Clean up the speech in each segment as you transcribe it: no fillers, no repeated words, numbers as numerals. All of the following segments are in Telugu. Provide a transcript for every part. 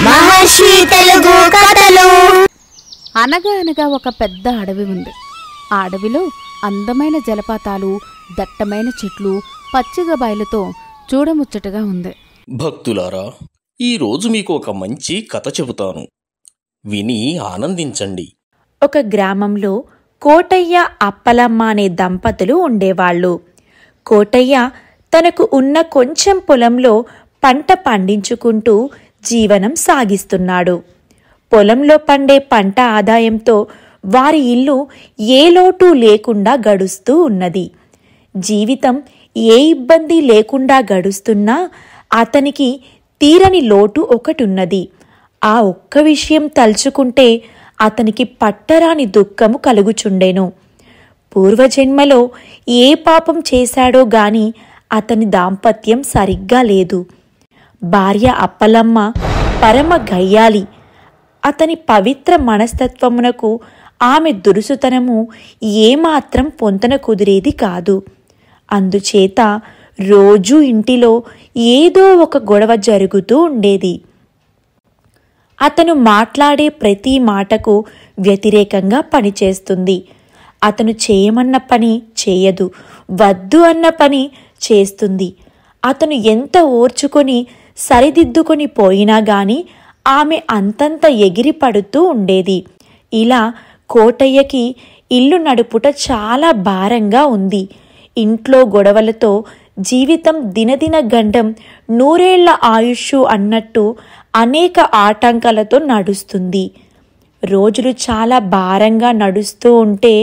మహర్షి తెలుగు కథలు. అనగా అనగా ఒక పెద్ద అడవి ఉంది. ఆ అడవిలో అందమైన జలపాతాలు, దట్టమైన చెట్లు, పచ్చిగ బయలుతో చూడముచ్చటగా ఉంది. భక్తులారా, ఈరోజు మీకు ఒక మంచి కథ చెబుతాను, విని ఆనందించండి. ఒక గ్రామంలో కోటయ్య, అప్పలమ్మ అనే దంపతులు ఉండేవాళ్ళు. కోటయ్య తనకు ఉన్న కొంచెం పొలంలో పంట పండించుకుంటూ జీవనం సాగిస్తున్నాడు. పొలంలో పండే పంట ఆదాయంతో వారి ఇల్లు ఏ లోటు లేకుండా గడుస్తూ ఉన్నది. జీవితం ఏ ఇబ్బంది లేకుండా గడుస్తున్నా అతనికి తీరని లోటు ఒకటున్నది. ఆ ఒక్క విషయం తలుచుకుంటే అతనికి పట్టరాని దుఃఖము కలుగుచుండెను. పూర్వజన్మలో ఏ పాపం చేశాడో గాని అతని దాంపత్యం సరిగ్గా లేదు. భార్య అప్పలమ్మ పరమ గయ్యాలి. అతని పవిత్ర మనస్తత్వమునకు ఆమె దురుసుతనము ఏమాత్రం పొంతన కుదిరేది కాదు. అందుచేత రోజూ ఇంటిలో ఏదో ఒక గొడవ జరుగుతూ ఉండేది. అతను మాట్లాడే ప్రతి మాటకు వ్యతిరేకంగా పనిచేస్తుంది. అతను చేయమన్న పని చేయదు, వద్దు అన్న పని చేస్తుంది. అతను ఎంత ఓర్చుకొని సరిదిద్దుకొని పోయినా గాని ఆమె అంతంత ఎగిరి పడుతూ ఉండేది. ఇలా కోటయ్యకి ఇల్లు నడుపుట చాలా భారంగా ఉంది. ఇంట్లో గొడవలతో జీవితం దినదిన గండం, నూరేళ్ల ఆయుష్ అన్నట్టు అనేక ఆటంకాలతో నడుస్తుంది. రోజులు చాలా భారంగా నడుస్తూ ఉంటే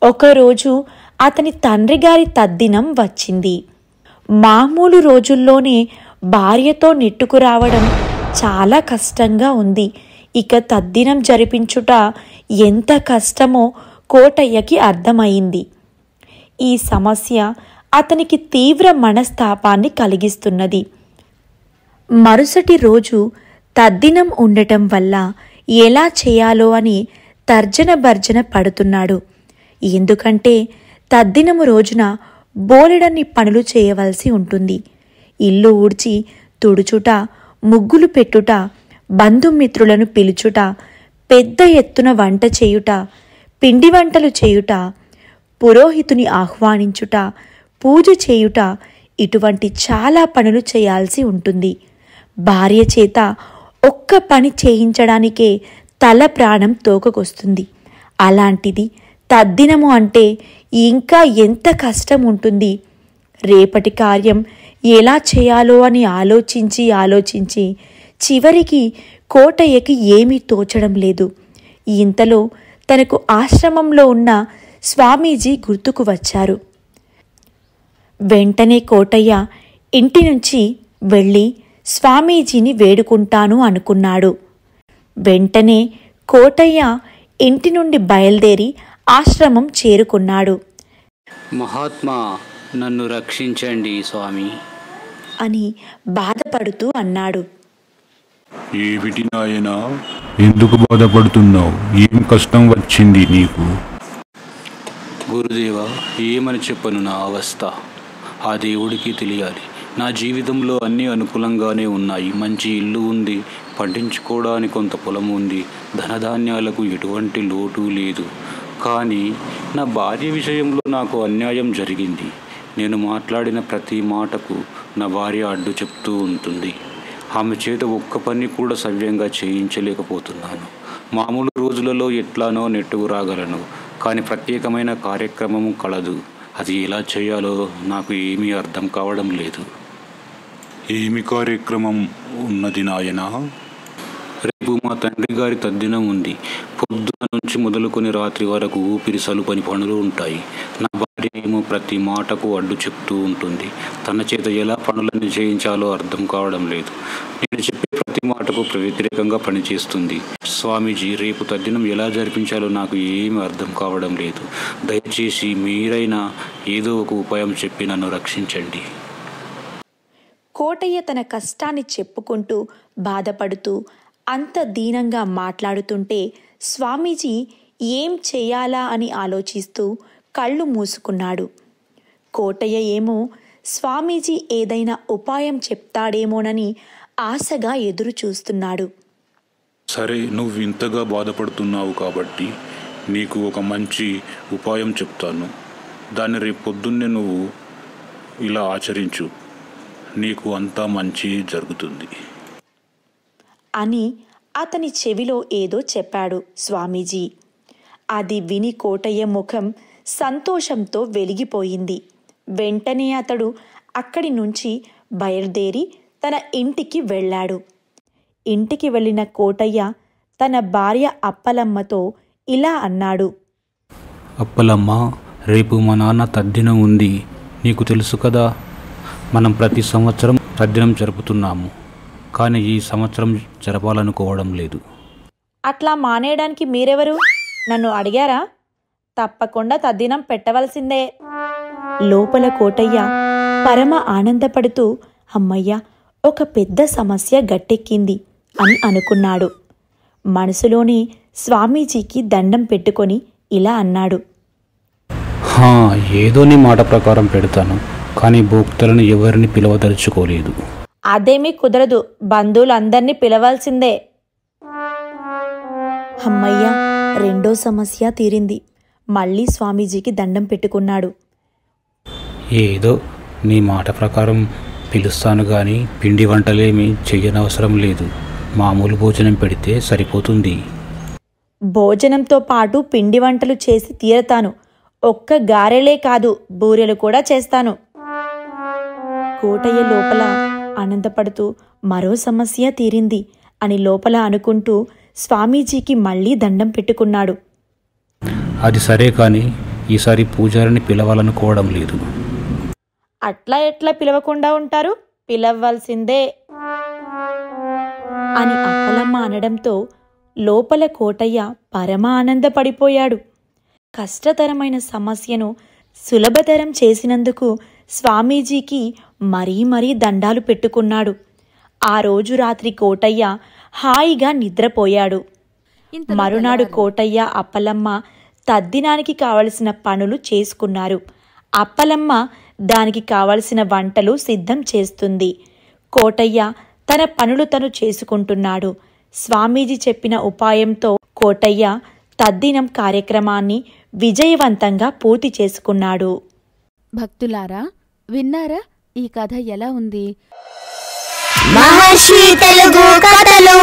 ఒకరోజు అతని తండ్రి గారి తద్దినం వచ్చింది. మామూలు రోజుల్లోనే భార్యతో నెట్టుకురావడం చాలా కష్టంగా ఉంది. ఇక తద్దినం జరిపించుట ఎంత కష్టమో కోటయ్యకి అర్థమైంది. ఈ సమస్య అతనికి తీవ్ర మనస్తాపాన్ని కలిగిస్తున్నది. మరుసటి రోజు తద్దినం ఉండటం వల్ల ఎలా చేయాలో అని తర్జన భర్జన పడుతున్నాడు. ఎందుకంటే తద్దినము రోజున బోలెడన్ని పనులు చేయవలసి ఉంటుంది. ఇల్లు ఊడ్చి తుడుచుట, ముగ్గులు పెట్టుట, బంధుమిత్రులను పిలుచుట, పెద్ద ఎత్తున వంట చేయుట, పిండి వంటలు చేయుట, పురోహితుని ఆహ్వానించుట, పూజ చేయుట, ఇటువంటి చాలా పనులు చేయాల్సి ఉంటుంది. భార్య చేత ఒక్క పని చేయించడానికే తల ప్రాణం తోకకొస్తుంది. అలాంటిది తద్దినము అంటే ఇంకా ఎంత కష్టం ఉంటుంది. రేపటి కార్యం ఎలా చేయాలో అని ఆలోచించి చివరికి కోటయ్యకి ఏమీ తోచడం లేదు. ఇంతలో తనకు ఆశ్రమంలో ఉన్న స్వామీజీ గుర్తుకు వచ్చారు. వెంటనే కోటయ్య ఇంటి నుంచి వెళ్ళి స్వామీజీని వేడుకుంటాను అనుకున్నాడు. వెంటనే కోటయ్య ఇంటి నుండి బయలుదేరి ఆశ్రమం చేరుకున్నాడు. మహాత్మా, నన్ను రక్షించండి స్వామి అని బాధపడుతూ అన్నాడు. ఏమిటి నాయనా, ఎందుకు బాధపడుతున్నావు? ఏం కష్టం వచ్చింది నీకు? గురుదేవా, ఏమని చెప్పను నా అవస్థ? ఆ దేవుడికి తెలియాలి. నా జీవితంలో అన్నీ అనుకూలంగానే ఉన్నాయి. మంచి ఇల్లు ఉంది, పండించుకోవడానికి కొంత పొలం ఉంది, ధనధాన్యాలకు ఎటువంటి లోటు లేదు. కానీ నా భార్య విషయంలో నాకు అన్యాయం జరిగింది. నేను మాట్లాడిన ప్రతి మాటకు నా భార్య అడ్డు చెప్తూ ఉంటుంది. ఆమె చేత ఒక్క పని కూడా సవ్యంగా చేయించలేకపోతున్నాను. మామూలు రోజులలో ఎట్లానో నెట్టుకు రాగలను, కానీ ప్రత్యేకమైన కార్యక్రమం కలదు. అది ఎలా చేయాలో నాకు ఏమీ అర్థం కావడం లేదు. ఏమి కార్యక్రమం ఉన్నది నాయనా? రేపు మా తండ్రి గారి తద్దినం ఉంది. పొద్దున నుంచి మొదలుకొని రాత్రి వరకు ఊపిరి సలుపని పనులు ఉంటాయి. నా భార్య ఏమో ప్రతి మాటకు అడ్డు చెప్తూ ఉంటుంది. తన చేత ఎలా పనులన్నీ చేయించాలో అర్థం కావడం లేదు. నేను చెప్పే ప్రతి మాటకు వ్యతిరేకంగా పనిచేస్తుంది. స్వామీజీ, రేపు తద్దినం ఎలా జరిపించాలో నాకు ఏమీ అర్థం కావడం లేదు. దయచేసి మీరైనా ఏదో ఒక ఉపాయం చెప్పి నన్ను రక్షించండి. కోటయ్య తన కష్టాన్ని చెప్పుకుంటూ బాధపడుతూ అంత దీనంగా మాట్లాడుతుంటే స్వామీజీ ఏం చేయాలా అని ఆలోచిస్తూ కళ్ళు మూసుకున్నాడు. కోటయ్య ఏమో స్వామీజీ ఏదైనా ఉపాయం చెప్తాడేమోనని ఆశగా ఎదురు చూస్తున్నాడు. సరే, నువ్వు ఇంతగా బాధపడుతున్నావు కాబట్టి నీకు ఒక మంచి ఉపాయం చెప్తాను. దాన్ని రేపు పొద్దున్నే నువ్వు ఇలా ఆచరించు. నీకు అంతా మంచి జరుగుతుంది అని అతని చెవిలో ఏదో చెప్పాడు స్వామీజీ. అది విని కోటయ్య ముఖం సంతోషంతో వెలిగిపోయింది. వెంటనే అతడు అక్కడి నుంచి బయలుదేరి తన ఇంటికి వెళ్ళాడు. ఇంటికి వెళ్ళిన కోటయ్య తన భార్య అప్పలమ్మతో ఇలా అన్నాడు. అప్పలమ్మ, రేపు మా నాన్న తద్దినం ఉంది. నీకు తెలుసు కదా, మనం ప్రతి సంవత్సరం తద్దినం జరుపుతున్నాము. కానీ ఈ సంవత్సరం జరపాలనుకోవడం లేదు. అట్లా మానేయడానికి మీరెవరు? నన్ను అడిగారా? తప్పకుండా తద్దినం పెట్టవలసిందే. లోపల కోటయ్య పరమ ఆనందపడుతూ అమ్మయ్య, ఒక పెద్ద సమస్య గట్టెక్కింది అని అనుకున్నాడు. మనసులోనే స్వామీజీకి దండం పెట్టుకొని ఇలా అన్నాడు. ఏదో నీ మాట ప్రకారం పెడతాను, కానీ భోక్తలను ఎవరిని పిలవదలుచుకోలేదు. అదేమీ కుదరదు, బంధువులందరినీ పిలవాల్సిందే. అమ్మయ్య, రెండో సమస్య తీరింది. మళ్ళీ స్వామీజీకి దండం పెట్టుకున్నాడు. ఏదో నీ మాట ప్రకారం పిలుస్తాను, కానీ పిండి వంటలేమీ చెయ్యనవసరం లేదు. మామూలు భోజనం పెడితే సరిపోతుంది. భోజనంతో పాటు పిండి వంటలు చేసి తీరతాను. ఒక్క గారెలే కాదు, బూరెలు కూడా చేస్తాను. కోటయ్య లోపల ఆనందపడుతూ మరో సమస్య తీరింది అని లోపల అనుకుంటూ స్వామీజీకి మళ్ళీ దండం పెట్టుకున్నాడు. అది సరే, కానీ ఈసారి పూజారిని పిలవాలనుకోవడం లేదు. అట్లా ఎట్లా పిలవకుండా ఉంటారు? పిలవ్వాల్సిందే అని అప్పలమ్మ అనడంతో లోపల కోటయ్య పరమ ఆనందపడిపోయాడు. కష్టతరమైన సమస్యను సులభతరం చేసినందుకు స్వామీజీకి మరీ మరీ దండాలు పెట్టుకున్నాడు. ఆ రోజు రాత్రి కోటయ్య హాయిగా నిద్రపోయాడు. మరునాడు కోటయ్య అప్పలమ్మ తద్దినానికి కావలసిన పనులు చేసుకున్నారు. అప్పలమ్మ దానికి కావలసిన వంటలు సిద్ధం చేస్తుంది. కోటయ్య తన పనులు తను చేసుకుంటున్నాడు. స్వామీజీ చెప్పిన ఉపాయంతో కోటయ్య తద్దినం కార్యక్రమాన్ని విజయవంతంగా పూర్తి చేసుకున్నాడు. భక్తులారా, విన్నారా ఈ కథ ఎలా ఉంది? మహర్షి తెలుగు కథలు.